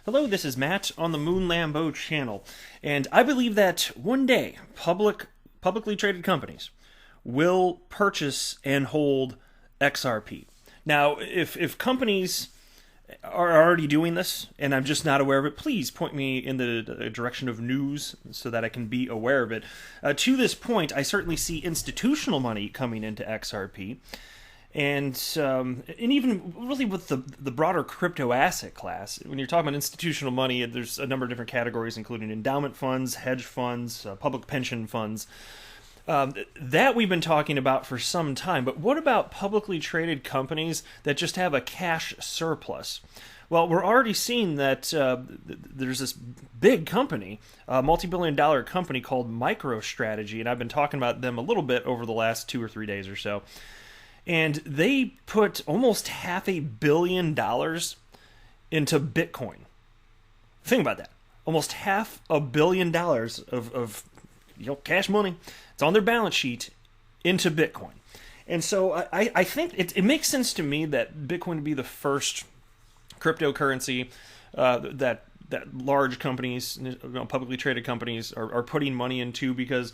Hello, this is Matt on the Moon Lambo channel, and I believe that one day publicly traded companies will purchase and hold XRP. Now, if companies are already doing this and I'm just not aware of it, please point me in the direction of news so that I can be aware of it. To this point, I certainly see institutional money coming into XRP. And even really with the broader crypto asset class, when you're talking about institutional money, there's a number of different categories, including endowment funds, hedge funds, public pension funds. That we've been talking about for some time. But what about publicly traded companies that just have a cash surplus? Well, we're already seeing that there's this big company, a multi-billion-dollar company called MicroStrategy, and I've been talking about them a little bit over the last 2 or 3 days or so. And they put almost $500 million into Bitcoin. Think about that. Almost $500 million of cash money. It's on their balance sheet into Bitcoin. And so I think it makes sense to me that Bitcoin would be the first cryptocurrency that large companies, publicly traded companies, are putting money into because,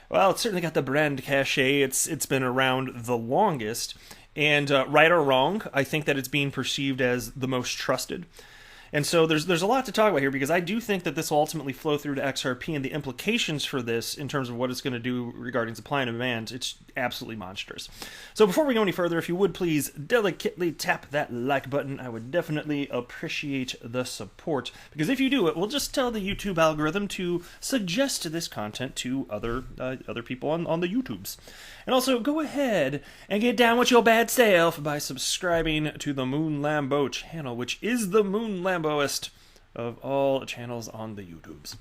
well, it's certainly got the brand cachet. It's been around the longest. And right or wrong, I think that it's being perceived as the most trusted. And so there's a lot to talk about here because I do think that this will ultimately flow through to XRP, and the implications for this in terms of what it's going to do regarding supply and demand, it's absolutely monstrous. So before we go any further, if you would please delicately tap that like button, I would definitely appreciate the support, because if you do, it will just tell the YouTube algorithm to suggest this content to other people on the YouTubes. And also, go ahead and get down with your bad self by subscribing to the Moon Lambo channel, which is the Moon Lamboist of all channels on the YouTubes.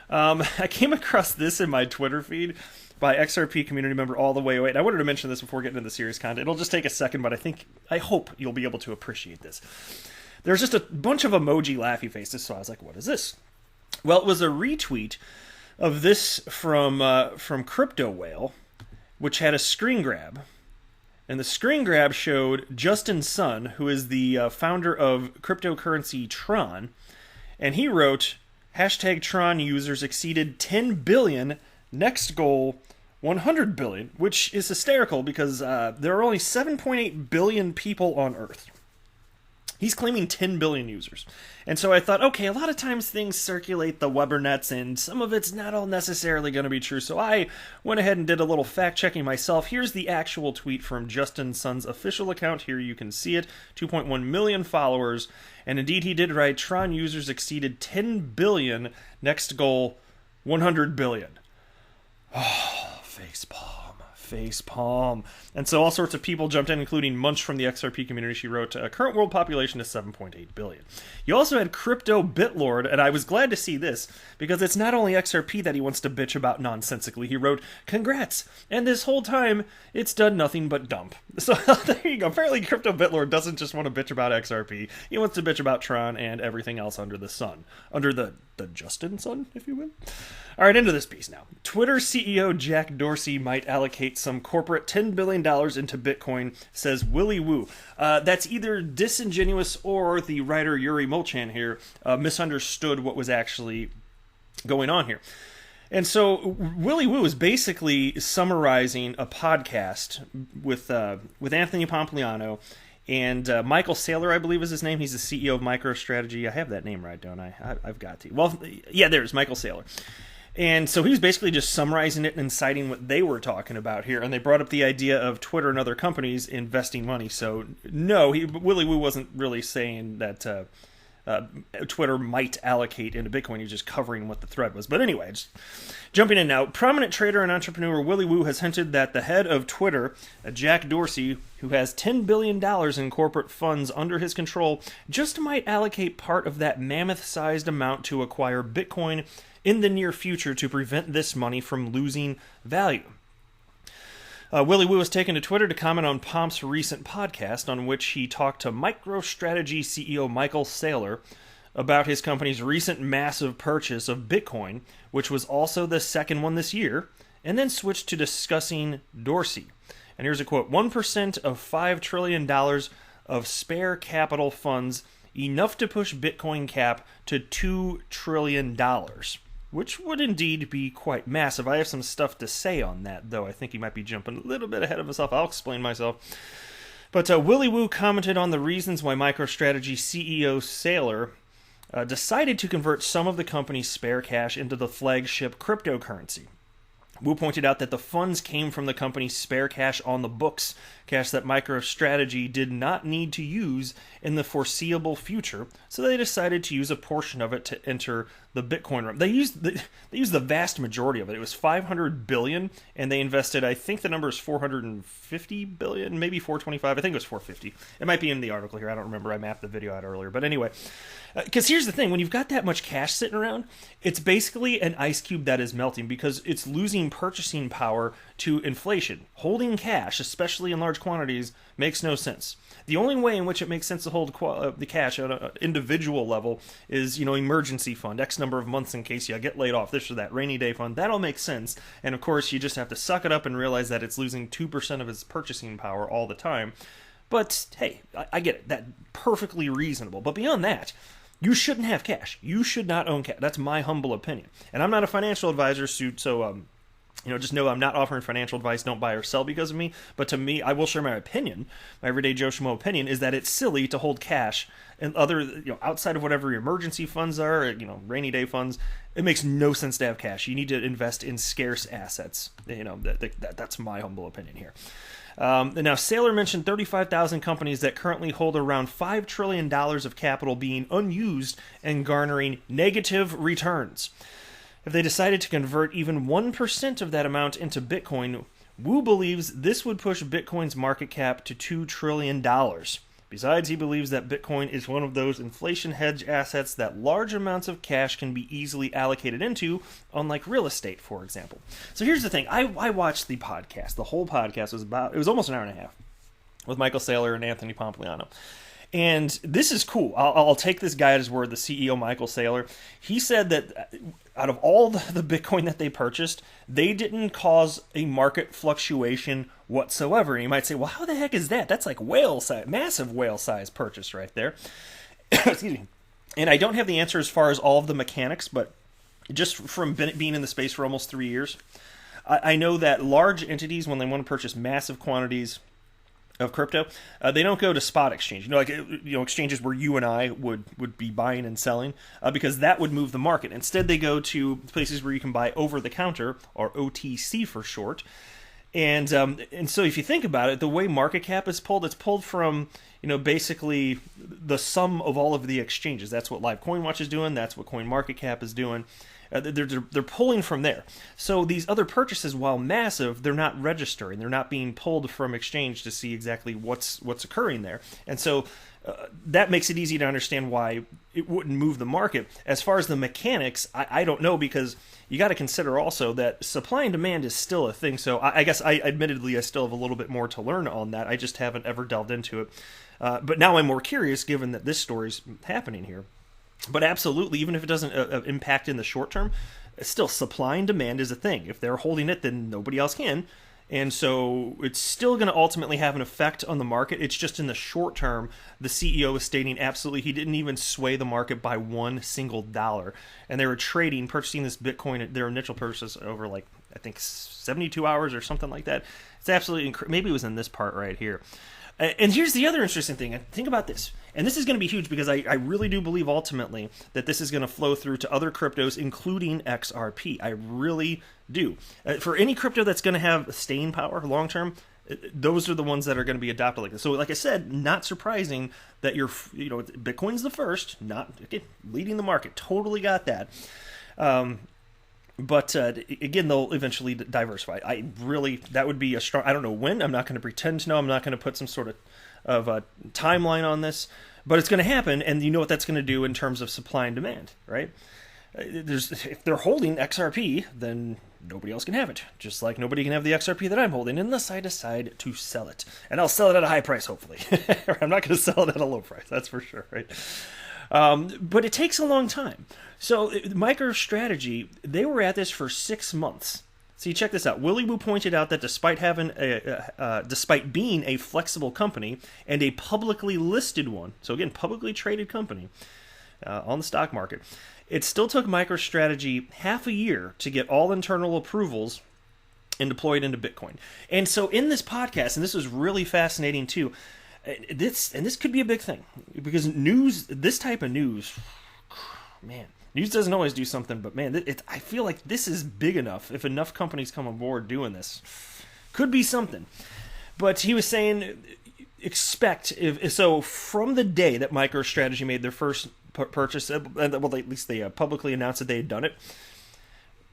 I came across this in my Twitter feed by XRP community member All the Way Away, and I wanted to mention this before getting into the serious content. It'll just take a second, but I hope you'll be ecable to appreciate this. There's just a bunch of emoji laughy faces, so I was like, what is this? Well, it was a retweet of this from Crypto Whale, which had a screen grab. And the screen grab showed Justin Sun, who is the founder of cryptocurrency Tron. And he wrote, #Tron users exceeded 10 billion, next goal 100 billion, which is hysterical because there are only 7.8 billion people on Earth. He's claiming 10 billion users. And so I thought, okay, a lot of times things circulate the Webernets, and some of it's not all necessarily going to be true. So I went ahead and did a little fact-checking myself. Here's the actual tweet from Justin Sun's official account. Here you can see it, 2.1 million followers. And indeed, he did write, Tron users exceeded 10 billion, next goal 100 billion. Oh, facepalm. And so all sorts of people jumped in, including Munch from the XRP community. She wrote, current world population is 7.8 billion. You also had Cryptobitlord, and I was glad to see this, because it's not only XRP that he wants to bitch about nonsensically. He wrote, congrats, and this whole time, it's done nothing but dump. So there you go. Apparently Cryptobitlord doesn't just want to bitch about XRP. He wants to bitch about Tron and everything else under the sun. Under the Justin sun, if you will. All right, into this piece now. Twitter CEO Jack Dorsey might allocate some corporate $10 billion into Bitcoin, says Willy Woo. That's either disingenuous or the writer Yuri Molchan here misunderstood what was actually going on here. And so Willy Woo is basically summarizing a podcast with Anthony Pompliano and Michael Saylor, I believe is his name. He's the CEO of MicroStrategy. I have that name right, don't I? I've got to. Well, yeah, there's Michael Saylor. And so he was basically just summarizing it and inciting what they were talking about here. And they brought up the idea of Twitter and other companies investing money. So no, Willy Woo wasn't really saying that Twitter might allocate into Bitcoin. He was just covering what the thread was. But anyway, just jumping in now. Prominent trader and entrepreneur Willy Woo has hinted that the head of Twitter, Jack Dorsey, who has $10 billion in corporate funds under his control, just might allocate part of that mammoth-sized amount to acquire Bitcoin in the near future to prevent this money from losing value. Willy Woo was taken to Twitter to comment on Pomp's recent podcast, on which he talked to MicroStrategy CEO Michael Saylor about his company's recent massive purchase of Bitcoin, which was also the second one this year, and then switched to discussing Dorsey. And here's a quote, 1% of $5 trillion of spare capital funds enough to push Bitcoin cap to $2 trillion, which would indeed be quite massive. I have some stuff to say on that, though. I think he might be jumping a little bit ahead of himself. I'll explain myself. But Willy Woo commented on the reasons why MicroStrategy CEO Saylor decided to convert some of the company's spare cash into the flagship cryptocurrency. Woo pointed out that the funds came from the company's spare cash on the books, cash that MicroStrategy did not need to use in the foreseeable future, so they decided to use a portion of it to enter the Bitcoin realm. They used the vast majority of it. It was $500 billion, and they invested, I think the number is $450 billion, maybe $425. I think it was $450. It might be in the article here. I don't remember. I mapped the video out earlier. But anyway, because here's the thing. When you've got that much cash sitting around, it's basically an ice cube that is melting because it's losing purchasing power to inflation. Holding cash, especially in large quantities, makes no sense. The only way in which it makes sense to hold the cash at an individual level is, emergency fund, X number of months in case you get laid off, this or that, rainy day fund. That'll make sense. And of course, you just have to suck it up and realize that it's losing 2% of its purchasing power all the time. But hey, I get it. That's perfectly reasonable. But beyond that, you shouldn't have cash. You should not own cash. That's my humble opinion. And I'm not a financial advisor, so just know I'm not offering financial advice. Don't buy or sell because of me. But to me, I will share my opinion. My everyday Joe Schmo opinion is that it's silly to hold cash and other, outside of whatever your emergency funds are, rainy day funds. It makes no sense to have cash. You need to invest in scarce assets. That's my humble opinion here. Now, Saylor mentioned 35,000 companies that currently hold around $5 trillion of capital being unused and garnering negative returns. If they decided to convert even 1% of that amount into Bitcoin, Woo believes this would push Bitcoin's market cap to $2 trillion. Besides, he believes that Bitcoin is one of those inflation hedge assets that large amounts of cash can be easily allocated into, unlike real estate, for example. So here's the thing. I watched the podcast. The whole podcast was almost an hour and a half with Michael Saylor and Anthony Pompliano. And this is cool. I'll take this guy at his word, the CEO, Michael Saylor. He said that out of all the Bitcoin that they purchased, they didn't cause a market fluctuation whatsoever. And you might say, well, how the heck is that? That's like whale size, massive whale size purchase right there. Excuse me. And I don't have the answer as far as all of the mechanics, but just from being in the space for almost 3 years, I know that large entities, when they want to purchase massive quantities of crypto, they don't go to spot exchange. Exchanges where you and I would be buying and selling, because that would move the market. Instead, they go to places where you can buy over the counter, or OTC for short. And so if you think about it, the way market cap is pulled, it's pulled from basically the sum of all of the exchanges. That's what Live Coin Watch is doing. That's what CoinMarketCap is doing. They're pulling from there. So these other purchases, while massive, they're not registering. They're not being pulled from exchange to see exactly what's occurring there. And so that makes it easy to understand why it wouldn't move the market. As far as the mechanics, I don't know, because you got to consider also that supply and demand is still a thing. So I guess I still have a little bit more to learn on that. I just haven't ever delved into it. But now I'm more curious, given that this story's happening here. But absolutely, even if it doesn't impact in the short term, still supply and demand is a thing. If they're holding it, then nobody else can. And so it's still going to ultimately have an effect on the market. It's just in the short term, the CEO is stating absolutely he didn't even sway the market by $1 single. And they were purchasing this Bitcoin, their initial purchase over I think 72 hours or something like that. It's absolutely maybe it was in this part right here. And here's the other interesting thing. Think about this. And this is going to be huge because I really do believe ultimately that this is going to flow through to other cryptos, including XRP. I really do. For any crypto that's going to have staying power long term, those are the ones that are going to be adopted like this. So like I said, not surprising that Bitcoin's the first, leading the market. Totally got that. But again, they'll eventually diversify. That would be a strong, I don't know when, I'm not going to pretend to know, I'm not going to put some sort of a timeline on this, but it's going to happen, and you know what that's going to do in terms of supply and demand, right? If they're holding XRP, then nobody else can have it, just like nobody can have the XRP that I'm holding unless I decide to sell it. And I'll sell it at a high price, hopefully. I'm not going to sell it at a low price, that's for sure, right? But it takes a long time. So MicroStrategy, they were at this for 6 months. See, check this out. Willy Woo pointed out that despite being a flexible company and a publicly listed one, so again, publicly traded company on the stock market, it still took MicroStrategy half a year to get all internal approvals and deploy it into Bitcoin. And so in this podcast, and this was really fascinating too, this could be a big thing, because this type of news, man, news doesn't always do something, but man, I feel like this is big enough. If enough companies come on board doing this, could be something. But he was saying, expect, so from the day that MicroStrategy made their first purchase, well, at least they publicly announced that they had done it.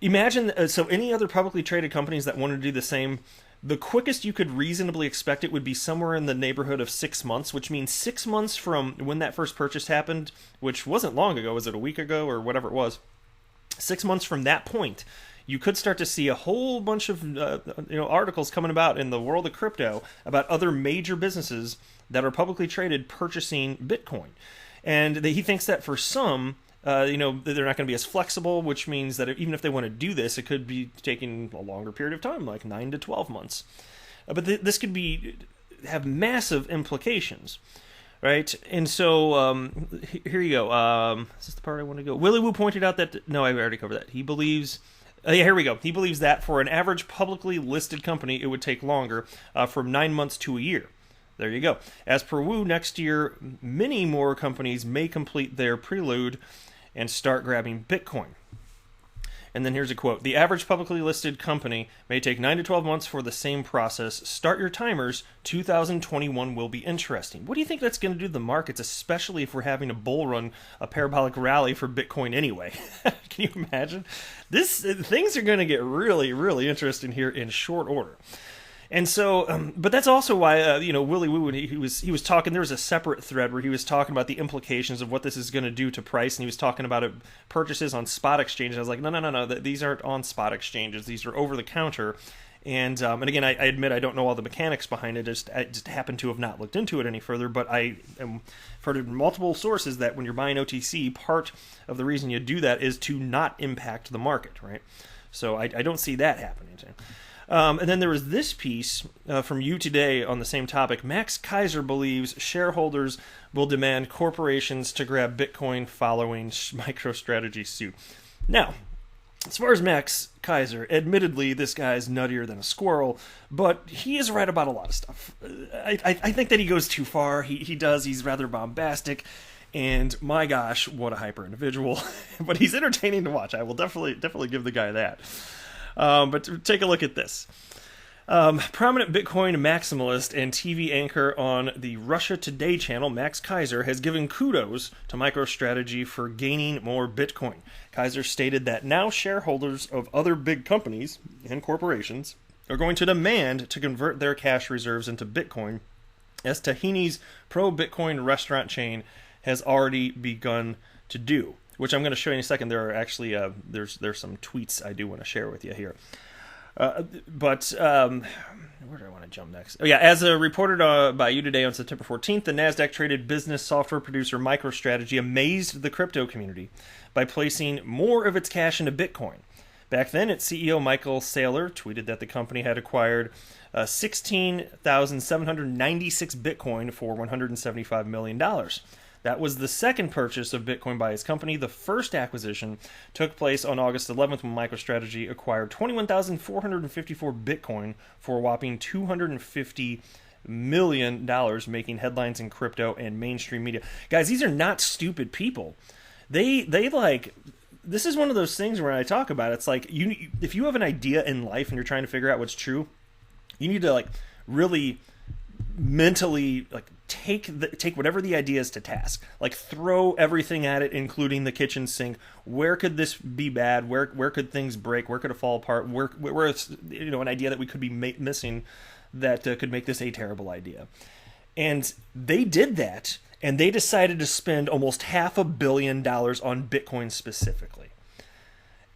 Imagine, so any other publicly traded companies that want to do the same, the quickest you could reasonably expect it would be somewhere in the neighborhood of 6 months, which means 6 months from when that first purchase happened, which wasn't long ago. Was it a week ago or whatever it was? 6 months from that point, you could start to see a whole bunch of articles coming about in the world of crypto about other major businesses that are publicly traded purchasing Bitcoin. And he thinks that for some, they're not going to be as flexible, which means that even if they want to do this, it could be taking a longer period of time, like 9 to 12 months. But this could have massive implications, right? And so here you go. Is this the part I want to go? Willy Woo pointed out that, no, I already covered that. He believes, here we go. He believes that for an average publicly listed company, it would take longer, from 9 months to a year. There you go. As per Woo, next year, many more companies may complete their prelude and start grabbing Bitcoin. And then here's a quote. The average publicly listed company may take 9 to 12 months for the same process. Start your timers. 2021 will be interesting. What do you think that's going to do to the markets, especially if we're having a bull run, a parabolic rally for Bitcoin anyway? Can you imagine? Things are going to get really, really interesting here in short order. And so, but that's also why, Willy Woo, when he was talking, there was a separate thread where he was talking about the implications of what this is going to do to price, and he was talking about purchases on spot exchanges. I was like, no, these aren't on spot exchanges. These are over the counter. And again, I admit I don't know all the mechanics behind it. I just happen to have not looked into it any further, but I am heard in multiple sources that when you're buying OTC, part of the reason you do that is to not impact the market, right? So I don't see that happening. And then there was this piece from You Today on the same topic. Max Keiser believes shareholders will demand corporations to grab Bitcoin following MicroStrategy's suit. Now, as far as Max Keiser, admittedly, this guy's nuttier than a squirrel, but he is right about a lot of stuff. I think that he goes too far. He's rather bombastic. And my gosh, what a hyper individual. But he's entertaining to watch. I will definitely give the guy that. But take a look at this. Prominent Bitcoin maximalist and TV anchor on the Russia Today channel, Max Keiser, has given kudos to MicroStrategy for gaining more Bitcoin. Keiser stated that now shareholders of other big companies and corporations are going to demand to convert their cash reserves into Bitcoin, as Tahini's pro-Bitcoin restaurant chain has already begun to do. Which I'm going to show you in a second. There are actually there's some tweets I do want to share with you here. Where do I want to jump next? Oh yeah, as reported by You Today on September 14th, the Nasdaq-traded business software producer MicroStrategy amazed the crypto community by placing more of its cash into Bitcoin. Back then, its CEO Michael Saylor tweeted that the company had acquired 16,796 Bitcoin for $175 million. That was the second purchase of Bitcoin by his company. The first acquisition took place on August 11th when MicroStrategy acquired 21,454 Bitcoin for a whopping $250 million, making headlines in crypto and mainstream media. Guys, these are not stupid people. They this is one of those things where I talk about it's like if you have an idea in life and you're trying to figure out what's true, you need to really mentally take whatever the idea is to task. Throw everything at it, including the kitchen sink. Where could this be bad? Where could things break? Where could it fall apart? Where it's an idea that we could be missing that could make this a terrible idea. And they did that, and they decided to spend almost $500 million on Bitcoin specifically.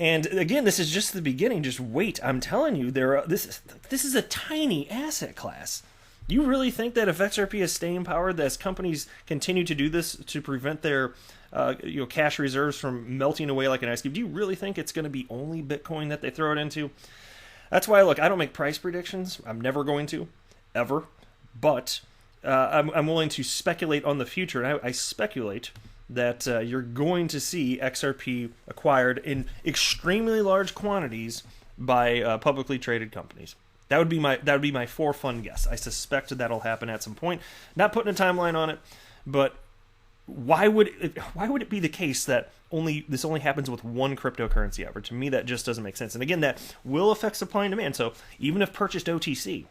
And again, this is just the beginning. Just wait. I'm telling you, this is a tiny asset class. You really think that if XRP is staying powered, as companies continue to do this to prevent their cash reserves from melting away like an ice cube, do you really think it's going to be only Bitcoin that they throw it into? That's why, look, I don't make price predictions. I'm never going to, ever. But I'm willing to speculate on the future, and I speculate that you're going to see XRP acquired in extremely large quantities by publicly traded companies. That would be my for fun guess. I suspect that'll happen at some point. Not putting a timeline on it, but why would it be the case that this only happens with one cryptocurrency ever? To me, that just doesn't make sense. And again, that will affect supply and demand. So even if purchased OTC,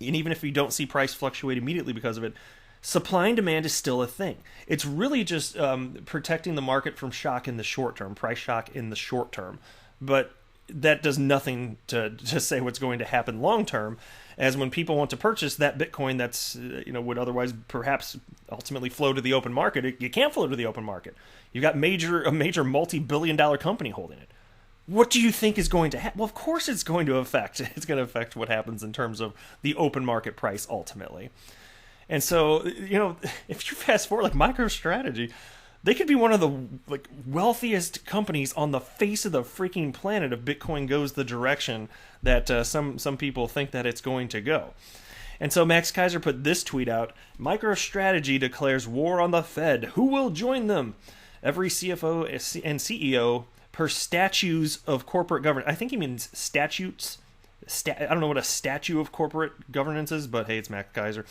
and even if you don't see price fluctuate immediately because of it, supply and demand is still a thing. It's really just protecting the market from shock in the short term, price shock in the short term. But that does nothing to say what's going to happen long term, as when people want to purchase that Bitcoin that's would otherwise perhaps ultimately flow to the open market, it can't flow to the open market. You've got a major multi-billion-dollar company holding it. What do you think is going to happen? Well, of course it's going to affect. It's going to affect what happens in terms of the open market price ultimately. And so, if you fast forward, like MicroStrategy, they could be one of the wealthiest companies on the face of the freaking planet if Bitcoin goes the direction that some people think that it's going to go. And so Max Keiser put this tweet out: MicroStrategy declares war on the Fed. Who will join them? Every CFO and CEO per statutes of corporate governance. I think he means statutes. I don't know what a statute of corporate governance is, but hey, it's Max Keiser.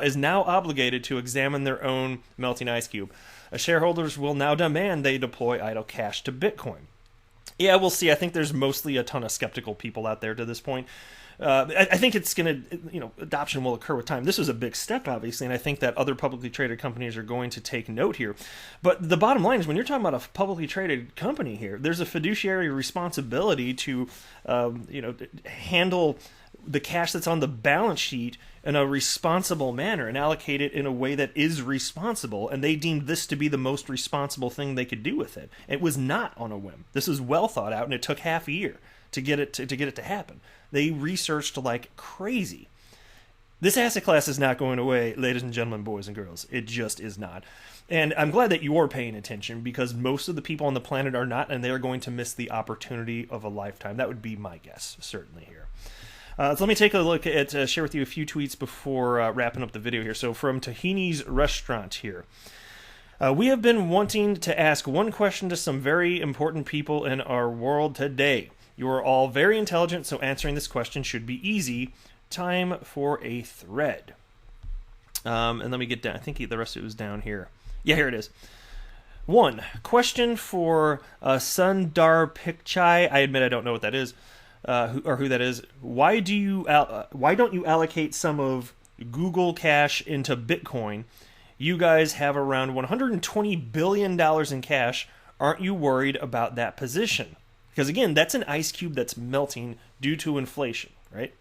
Is now obligated to examine their own melting ice cube. Shareholders will now demand they deploy idle cash to Bitcoin. Yeah, we'll see. I think there's mostly a ton of skeptical people out there to this point. I think it's going to, adoption will occur with time. This was a big step, obviously, and I think that other publicly traded companies are going to take note here. But the bottom line is, when you're talking about a publicly traded company here, there's a fiduciary responsibility to, handle the cash that's on the balance sheet in a responsible manner and allocate it in a way that is responsible. And they deemed this to be the most responsible thing they could do with it. It was not on a whim. This was well thought out, and it took half a year to get it to happen. They researched like crazy. This asset class is not going away, ladies and gentlemen, boys and girls. It just is not. And I'm glad that you're paying attention, because most of the people on the planet are not, and they're going to miss the opportunity of a lifetime. That would be my guess, certainly here. So let me take a look at, share with you a few tweets before wrapping up the video here. So from Tahini's Restaurant here. We have been wanting to ask one question to some very important people in our world today. You are all very intelligent, so answering this question should be easy. Time for a thread. And let me get down. I think the rest of it was down here. Yeah, here it is. 1. Question for Sundar Pichai. I admit I don't know what that is, who that is. Why don't you allocate some of Google Cash into Bitcoin? You guys have around $120 billion in cash. Aren't you worried about that position? Because again, that's an ice cube that's melting due to inflation, right?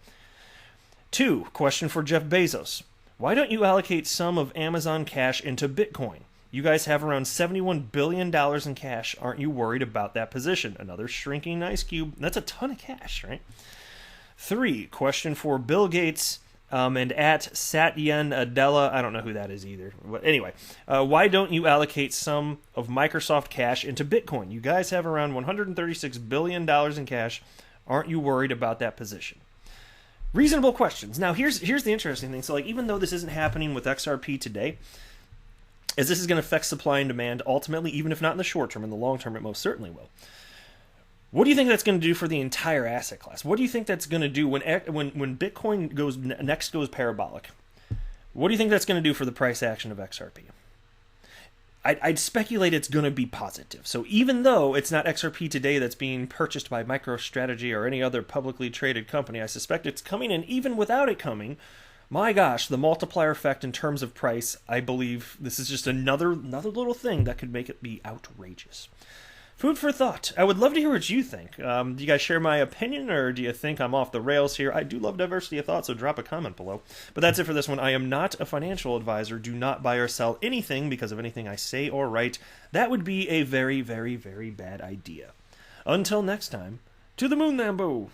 2, question for Jeff Bezos. Why don't you allocate some of Amazon cash into Bitcoin? You guys have around $71 billion in cash. Aren't you worried about that position? Another shrinking ice cube. That's a ton of cash, right? 3, question for Bill Gates and at Satyen Adela. I don't know who that is either. But anyway, why don't you allocate some of Microsoft cash into Bitcoin? You guys have around $136 billion in cash. Aren't you worried about that position? Reasonable questions. Now, here's the interesting thing. So, even though this isn't happening with XRP today, as this is going to affect supply and demand ultimately, even if not in the short term, in the long term, it most certainly will. What do you think that's going to do for the entire asset class? What do you think that's going to do when Bitcoin goes parabolic? What do you think that's going to do for the price action of XRP? I'd speculate it's going to be positive. So even though it's not XRP today that's being purchased by MicroStrategy or any other publicly traded company, I suspect it's coming, and even without it coming, my gosh, the multiplier effect in terms of price, I believe this is just another little thing that could make it be outrageous. Food for thought. I would love to hear what you think. Do you guys share my opinion, or do you think I'm off the rails here? I do love diversity of thought, so drop a comment below. But that's it for this one. I am not a financial advisor. Do not buy or sell anything because of anything I say or write. That would be a very, very, very bad idea. Until next time, to the moon, Lambo!